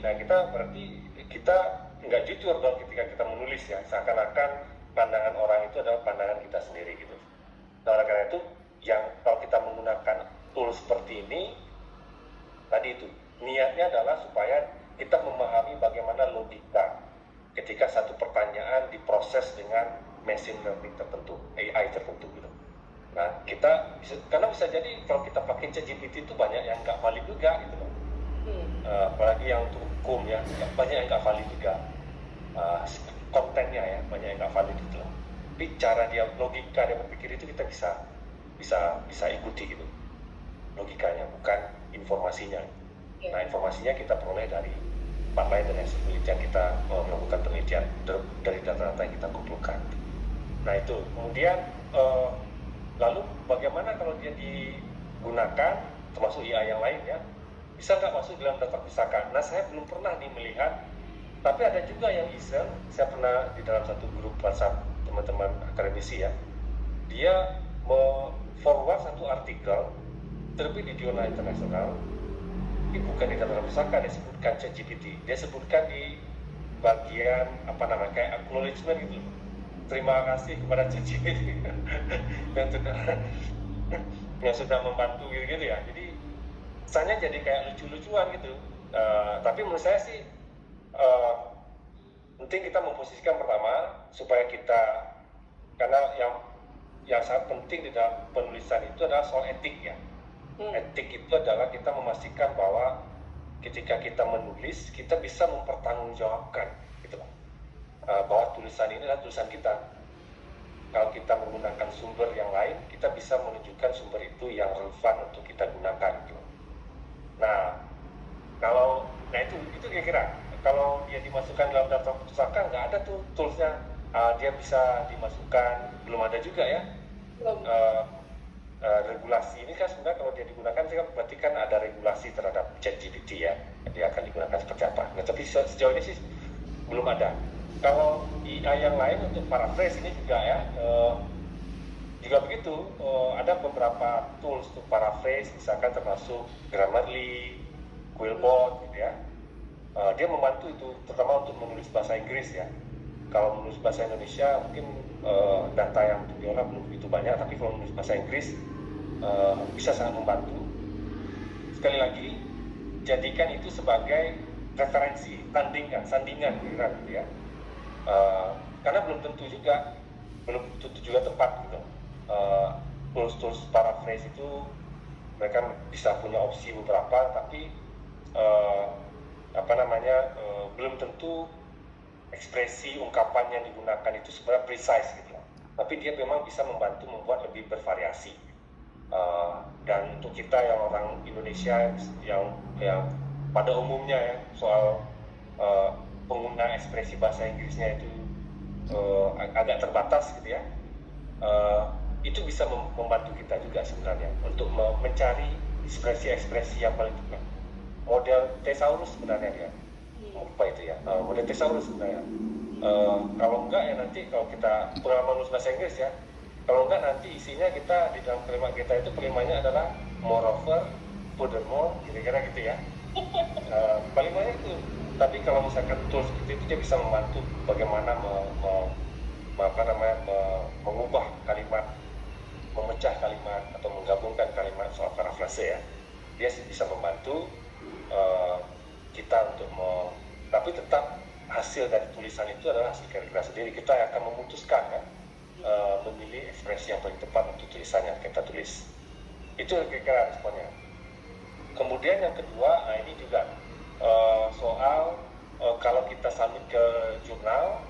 Nah, kita nggak jujur dong ketika kita menulis ya, seakan-akan pandangan orang itu adalah pandangan kita sendiri gitu. Nah, oleh karena itu, yang kalau kita menggunakan tool seperti ini, tadi itu niatnya adalah supaya kita memahami bagaimana logika ketika satu pertanyaan diproses dengan machine learning tertentu, AI tertentu gitu. Nah, karena bisa jadi kalau kita pakai ChatGPT itu banyak yang nggak valid juga gitu loh. Apalagi yang untuk hukum ya, banyak yang nggak valid juga. Kontennya ya, banyak yang nggak valid gitu loh. Tapi cara dia, logika dia berpikir itu kita bisa ikuti gitu. Logikanya, bukan informasinya. Nah, informasinya kita peroleh dari tempat lain dan hasil penelitian kita melakukan penelitian dari data-data yang kita kumpulkan. Nah, itu. Kemudian lalu bagaimana kalau dia digunakan termasuk IA yang lain ya, bisa nggak masuk dalam daftar pusaka? Nah, saya belum pernah nih melihat, tapi ada juga yang iseng. Saya pernah di dalam satu grup WhatsApp teman-teman akademisi ya, dia forward satu artikel terbit di jurnal internasional, ini bukan di daftar pusaka, dia sebutkan ChatGPT, dia sebutkan di bagian apa namanya kayak acknowledgement gitu. Terima kasih kepada ChatGPT yang sudah membantu gitu ya. Jadi kesannya jadi kayak lucu-lucuan gitu. Tapi menurut saya sih penting kita memposisikan pertama supaya kita, karena yang sangat penting di dalam penulisan itu adalah soal etik ya. Etik itu adalah kita memastikan bahwa ketika kita menulis kita bisa mempertanggungjawabkan gitu loh. Bahwa tulisan ini adalah tulisan kita. Kalau kita menggunakan sumber yang lain, kita bisa menunjukkan sumber itu yang relevan untuk kita gunakan gitu. Nah, itu kira-kira kalau dia dimasukkan dalam daftar pusaka, nggak ada tuh toolsnya. Dia bisa dimasukkan, belum ada juga ya. Regulasi ini kan sebenarnya kalau dia digunakan berarti kan ada regulasi terhadap ChatGPT ya, dia akan digunakan seperti apa. Nah, tapi sejauh ini sih belum ada. Kalau AI yang lain untuk paraphrase ini juga ya, juga begitu. Ada beberapa tools untuk paraphrase, misalkan termasuk Grammarly, Quillbot gitu ya. Dia membantu itu terutama untuk menulis bahasa Inggris ya. Kalau menulis bahasa Indonesia mungkin data yang diolah belum begitu banyak, tapi kalau menulis bahasa Inggris bisa sangat membantu. Sekali lagi, jadikan itu sebagai referensi, sandingan kira gitu ya. Karena belum tentu juga tepat gitu. Tools paraphrase itu mereka bisa punya opsi beberapa, tapi belum tentu ekspresi ungkapan yang digunakan itu sebenarnya precise gitu. Tapi dia memang bisa membantu membuat lebih bervariasi. Dan untuk kita yang orang Indonesia yang pada umumnya ya soal penggunaan ekspresi bahasa Inggrisnya itu agak terbatas gitu ya, itu bisa membantu kita juga sebenarnya untuk mencari ekspresi yang paling tepat. Model thesaurus sebenarnya dia, apa itu ya, model thesaurus sebenarnya. Kalau enggak ya nanti kalau kita pengalaman nulis bahasa Inggris ya, kalau enggak nanti isinya kita di dalam kalimat kita itu kalimatnya adalah moreover, furthermore, kira-kira gitu ya. Kalimatnya itu. Tapi kalau misalkan tools seperti itu dia bisa membantu bagaimana mengubah kalimat, memecah kalimat atau menggabungkan kalimat soal parafrase ya. Dia bisa membantu kita untuk tapi tetap hasil dari tulisan itu adalah hasil karya kita sendiri. Kita akan memutuskan kan, memilih ekspresi yang paling tepat untuk tulisan yang kita tulis. Itu kira-kira responnya. Kemudian yang kedua, ini juga soal kalau kita submit ke jurnal,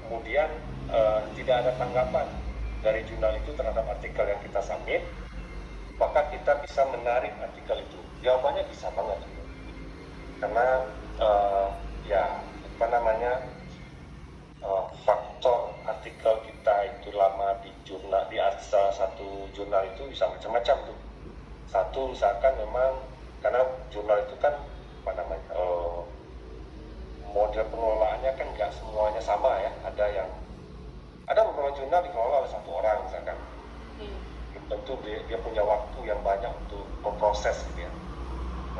kemudian tidak ada tanggapan dari jurnal itu terhadap artikel yang kita submit, maka kita bisa menarik artikel itu. Jawabannya bisa banget, karena faktor artikel kita itu lama di jurnal, di salah satu jurnal itu bisa macam-macam tuh. Satu misalkan memang karena jurnal itu kan model pengelolaannya kan nggak semuanya sama ya. Ada beberapa jurnal dikelola oleh satu orang misalkan. Tentu dia punya waktu yang banyak untuk memproses gitu ya.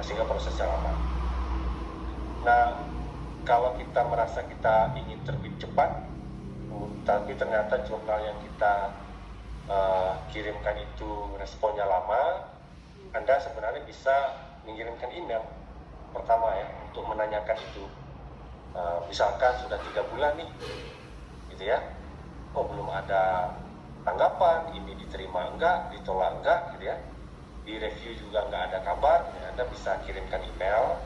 Sehingga prosesnya lama. Nah, kalau kita merasa kita ingin terbit cepat, tapi ternyata jurnal yang kita kirimkan itu responnya lama, Anda sebenarnya bisa mengirimkan email pertama ya untuk menanyakan itu. Misalkan sudah 3 bulan nih, gitu ya, belum ada tanggapan, ini diterima enggak, ditolak enggak, gitu ya, di review juga enggak ada kabar, ya, Anda bisa kirimkan email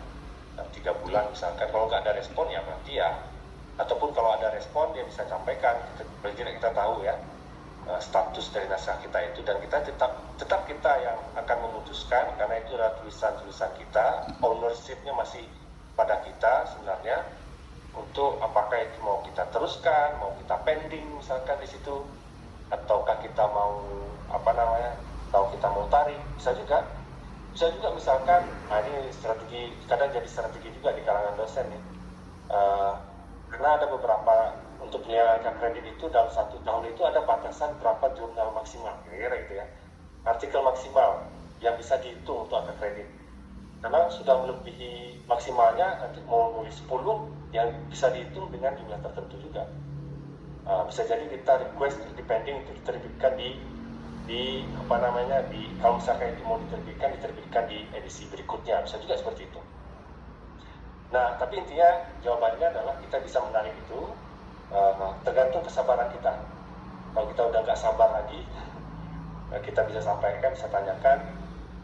3 bulan misalkan. Kalau enggak ada respon ya berarti ya, ataupun kalau ada respon dia bisa sampaikan, kita tahu ya status dari naskah kita itu, dan kita tetap kita yang akan memutuskan karena itu adalah tulisan kita, ownership-nya masih pada kita sebenarnya, untuk apakah itu mau kita teruskan, mau kita pending misalkan di situ, ataukah kita mau atau kita mau tarik, bisa juga misalkan. Ini strategi, kadang jadi strategi juga di kalangan dosen nih, karena ada beberapa untuk penyelenggaraan kredit itu dalam 1 tahun itu ada batasan berapa jurnal maksimal, kira-kira gitu ya, artikel maksimal yang bisa dihitung untuk angka kredit. Karena sudah melebihi maksimalnya, nanti mau nulis 10 yang bisa dihitung dengan jumlah tertentu juga. Bisa jadi kita request depending untuk diterbitkan di kalau misalkan itu mau diterbitkan di edisi berikutnya, bisa juga seperti itu. Nah, tapi intinya jawabannya adalah kita bisa menarik itu tergantung kesabaran kita. Kalau kita udah nggak sabar lagi, kita bisa sampaikan, bisa tanyakan,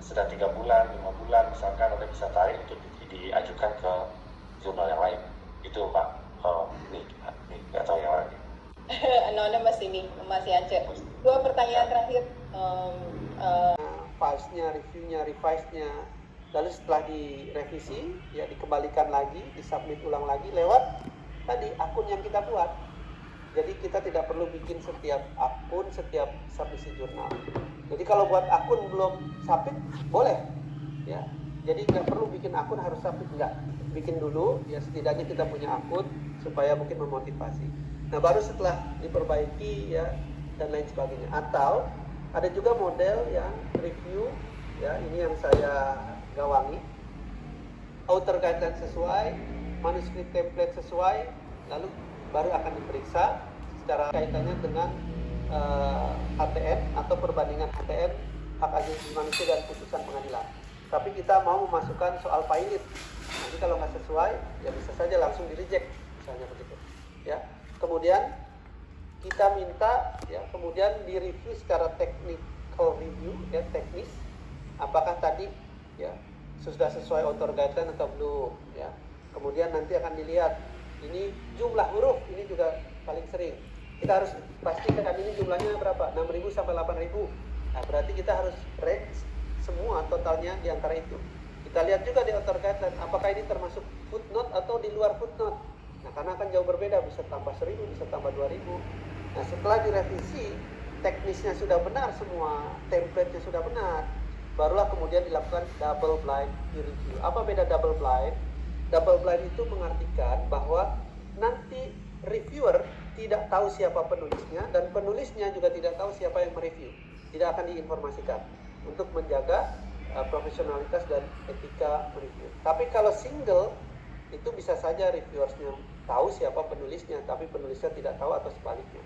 sudah 3 bulan, 5 bulan misalkan, Anda bisa tarik untuk diajukan ke jurnal yang lain. Itu Pak. Nih nggak tahu yang lain. Anonymous ini masih Aceh. 2 pertanyaan terakhir. Filesnya, reviewnya, revise-nya, lalu setelah direvisi ya dikembalikan lagi, disubmit ulang lagi lewat tadi akun yang kita buat. Jadi kita tidak perlu bikin setiap akun, setiap submisi jurnal. Jadi kalau buat akun belum submit boleh ya. Jadi nggak perlu bikin akun harus submit, enggak. Bikin dulu ya, setidaknya kita punya akun supaya mungkin memotivasi. Nah, baru setelah diperbaiki ya dan lain sebagainya. Atau ada juga model yang review ya, ini yang saya gawangi. Author guideline sesuai, manuskrip template sesuai, lalu baru akan diperiksa secara kaitannya dengan HTM atau perbandingan HTM, hak asasi manusia dan putusan pengadilan. Tapi kita mau memasukkan soal pilot. Nanti kalau nggak sesuai, ya bisa saja langsung di-reject, misalnya begitu. Ya. Kemudian kita minta ya, kemudian di-review secara technical review ya, teknis. Apakah tadi ya sudah sesuai author guideline atau belum ya. Kemudian nanti akan dilihat ini jumlah huruf, ini juga paling sering. Kita harus pastikan ini jumlahnya berapa, 6.000 sampai 8.000. Nah, berarti kita harus rate semua totalnya di antara itu. Kita lihat juga di author guideline, apakah ini termasuk footnote atau di luar footnote. Nah, karena akan jauh berbeda, bisa tambah 1.000, bisa tambah 2.000. Nah, setelah direvisi, teknisnya sudah benar semua, template-nya sudah benar, barulah kemudian dilakukan double blind peer review. Apa beda double blind? Double blind itu mengartikan bahwa nanti reviewer tidak tahu siapa penulisnya dan penulisnya juga tidak tahu siapa yang mereview. Tidak akan diinformasikan untuk menjaga profesionalitas dan etika mereview. Tapi kalau single, itu bisa saja reviewersnya tahu siapa penulisnya, tapi penulisnya tidak tahu atau sebaliknya.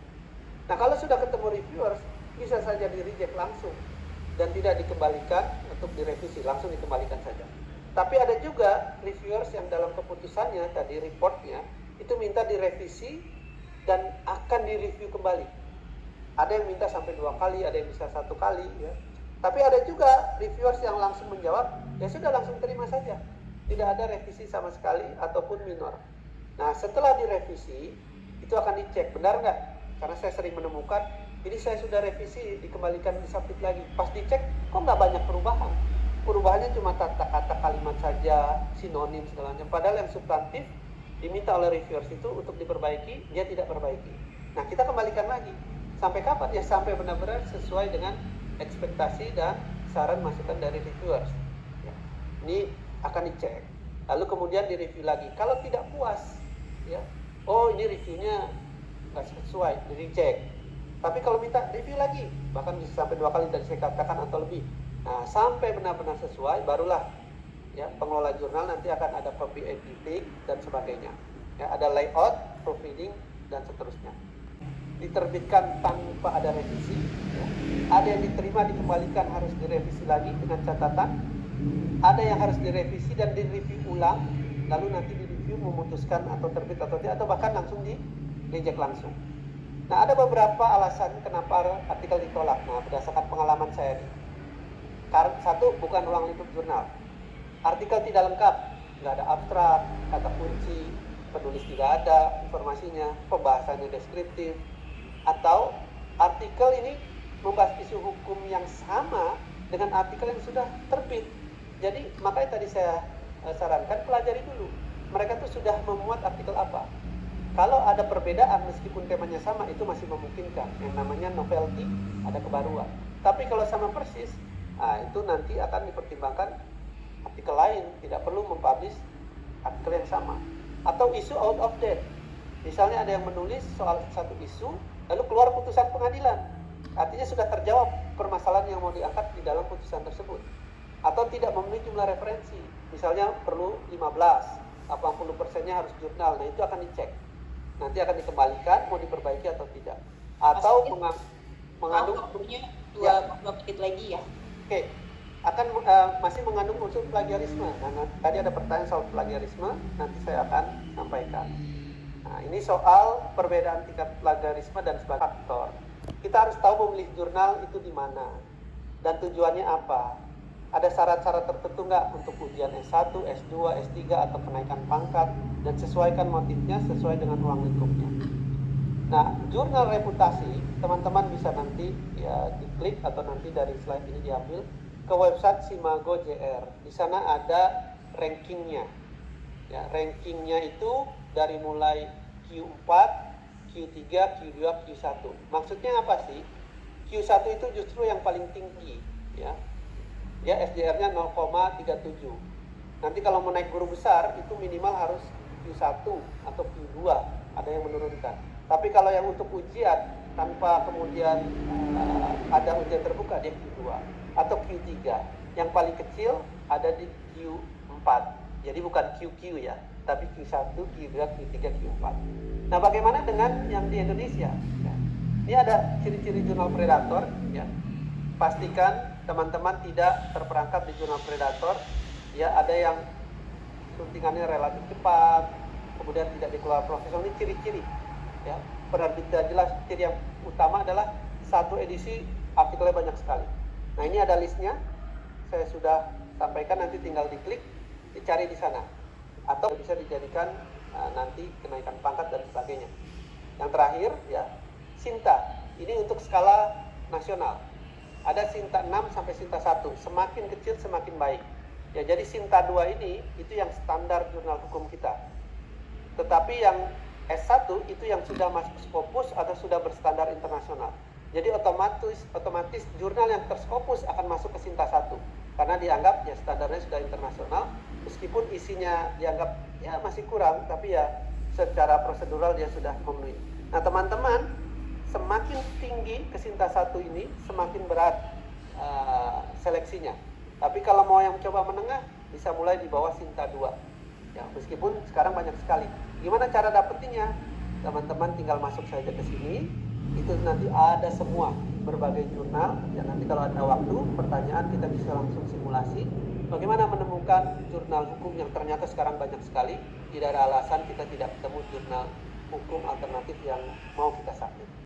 Nah, kalau sudah ketemu reviewers, bisa saja di-reject langsung dan tidak dikembalikan untuk direvisi, langsung dikembalikan saja. Tapi ada juga reviewers yang dalam keputusannya, tadi reportnya, itu minta direvisi dan akan direview kembali. Ada yang minta sampai 2 kali, ada yang bisa 1 kali ya. Tapi ada juga reviewers yang langsung menjawab, ya sudah langsung terima saja. Tidak ada revisi sama sekali ataupun minor. Nah, setelah direvisi, itu akan dicek, benar nggak? Karena saya sering menemukan, ini saya sudah revisi, dikembalikan, disubmit lagi. Pas dicek, kok nggak banyak perubahan? Perubahannya cuma kata-kata kalimat saja, sinonim segala macam. Padahal yang substantif diminta oleh reviewers itu untuk diperbaiki, dia tidak perbaiki. Nah, kita kembalikan lagi. Sampai kapan? Ya sampai benar-benar sesuai dengan ekspektasi dan saran masukan dari reviewers. Ya. Ini akan dicek. Lalu kemudian direview lagi. Kalau tidak puas, ya, oh ini reviewnya nggak sesuai, di-reject. Tapi kalau minta review lagi, bahkan bisa sampai 2 kali tadi saya katakan atau lebih. Nah, sampai benar-benar sesuai, barulah ya pengelola jurnal nanti akan ada copy editing dan sebagainya. Ya, ada layout, proofreading dan seterusnya. Diterbitkan tanpa ada revisi, ya. Ada yang diterima dikembalikan harus direvisi lagi dengan catatan. Ada yang harus direvisi dan direview ulang, lalu nanti direview memutuskan atau terbit atau tidak, atau bahkan langsung di reject langsung. Nah, ada beberapa alasan kenapa artikel ditolak. Nah, berdasarkan pengalaman saya ini. Satu, bukan ruang lingkup jurnal. Artikel tidak lengkap, nggak ada abstrak, kata kunci, penulis tidak ada informasinya, pembahasannya deskriptif, atau artikel ini membahas isu hukum yang sama dengan artikel yang sudah terbit. Jadi makanya tadi saya sarankan pelajari dulu mereka tuh sudah memuat artikel apa. Kalau ada perbedaan meskipun temanya sama, itu masih memungkinkan, yang namanya novelty, ada kebaruan. Tapi kalau sama persis, itu nanti akan dipertimbangkan artikel lain, tidak perlu mempublish artikel yang sama. Atau isu out of date, misalnya ada yang menulis soal satu isu lalu keluar putusan pengadilan, artinya sudah terjawab permasalahan yang mau diangkat di dalam putusan tersebut. Atau tidak memenuhi jumlah referensi, misalnya perlu 15, 80%-nya harus jurnal, nah itu akan dicek, nanti akan dikembalikan mau diperbaiki atau tidak. Atau mengandung dua menit lagi ya. Oke. Akan masih mengandung unsur plagiarisme. Nah, tadi ada pertanyaan soal plagiarisme, nanti saya akan sampaikan. Nah, ini soal perbedaan tingkat plagiarisme dan sebagai faktor. Kita harus tahu memilih jurnal itu di mana dan tujuannya apa. Ada syarat-syarat tertentu nggak untuk ujian S1, S2, S3 atau kenaikan pangkat, dan sesuaikan motifnya sesuai dengan ruang lingkupnya. Nah, jurnal reputasi, teman-teman bisa nanti ya diklik atau nanti dari slide ini diambil ke website Simago JR. Di sana ada rankingnya. Ya, rankingnya itu dari mulai Q4, Q3, Q2, Q1. Maksudnya apa sih? Q1 itu justru yang paling tinggi, ya. Ya, SDR-nya 0,37. Nanti kalau mau naik guru besar itu minimal harus Q1 atau Q2, ada yang menurunkan. Tapi kalau yang untuk ujian tanpa kemudian ada ujian terbuka dia Q2 atau Q3. Yang paling kecil ada di Q4. Jadi bukan QQ ya, tapi Q1, Q2, Q3, Q4. Nah, bagaimana dengan yang di Indonesia? Ya. Ini ada ciri-ciri jurnal predator, ya. Pastikan teman-teman tidak terperangkap di jurnal predator. Ya, ada yang suntingannya relatif cepat, kemudian tidak dikeluarkan profesional. Ini ciri-ciri. Ya, penerbit tidak jelas. Ciri yang utama adalah satu edisi artikelnya banyak sekali. Nah, ini ada listnya. Saya sudah sampaikan, nanti tinggal diklik, dicari di sana. Atau bisa dijadikan nanti kenaikan pangkat dan sebagainya. Yang terakhir, ya, Sinta. Ini untuk skala nasional. Ada Sinta 6 sampai Sinta 1. Semakin kecil semakin baik. Ya, jadi Sinta 2 ini itu yang standar jurnal hukum kita. Tetapi yang S1 itu yang sudah masuk Scopus atau sudah berstandar internasional. Jadi otomatis jurnal yang terskopus akan masuk ke Sinta 1 karena dianggap ya standarnya sudah internasional, meskipun isinya dianggap ya masih kurang, tapi ya secara prosedural dia sudah memenuhi. Nah, teman-teman, semakin tinggi ke Sinta 1 ini semakin berat seleksinya. Tapi kalau mau yang coba menengah bisa mulai di bawah Sinta 2. Ya, meskipun sekarang banyak sekali. Gimana cara dapetinnya? Teman-teman tinggal masuk saja ke sini. Itu nanti ada semua berbagai jurnal. Ya, nanti kalau ada waktu pertanyaan kita bisa langsung simulasi bagaimana menemukan jurnal hukum yang ternyata sekarang banyak sekali. Tidak ada alasan kita tidak ketemu jurnal hukum alternatif yang mau kita